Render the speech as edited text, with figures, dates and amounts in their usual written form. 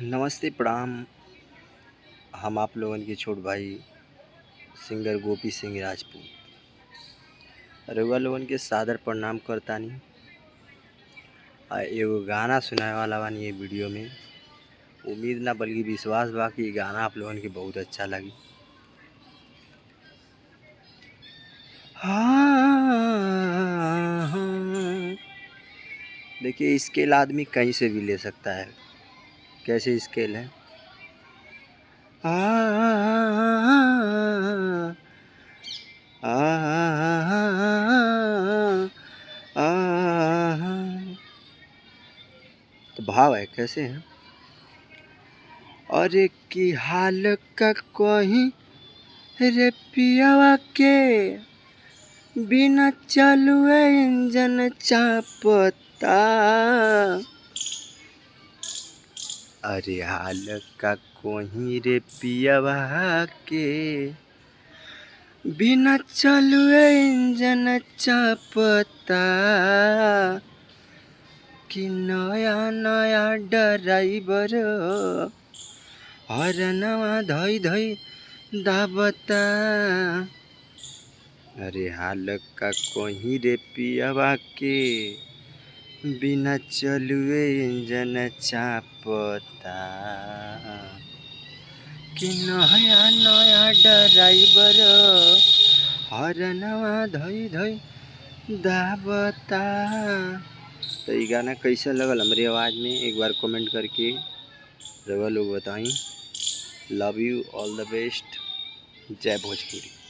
नमस्ते प्रणाम। हम आप लोगन के छोट भाई सिंगर गोपी सिंह राजपूत रउआ लोगन के सादर प्रणाम करतानी। एगो गाना सुनाए वाला बानी ये वीडियो में। उम्मीद ना बल्कि विश्वास बा कि गाना आप लोगन के बहुत अच्छा लगी। हाँ, देखिए स्केल आदमी कहीं से भी ले सकता है। कैसे स्केल है? तो भाव है कैसे है? अरे की हाल का कहीं रे पियावा के बिना चलुए इंजन चापता। अरे हाल का कोही रे पियावा के बिना चलुए इंजन चापता। कि नया नया ड्राइवर हरनवा धई धई दाबता। अरे हाल का कोही रे पियावा के बिना चलुए इंजन चापता। कि नया नया ड्राइवर हरनवा धई धई दाबता। तो ये गाना कैसा लगल हमारी आवाज़ में एक बार कमेंट करके रउआ लोग बताई। Love you, all the best. जय भोजपुरी।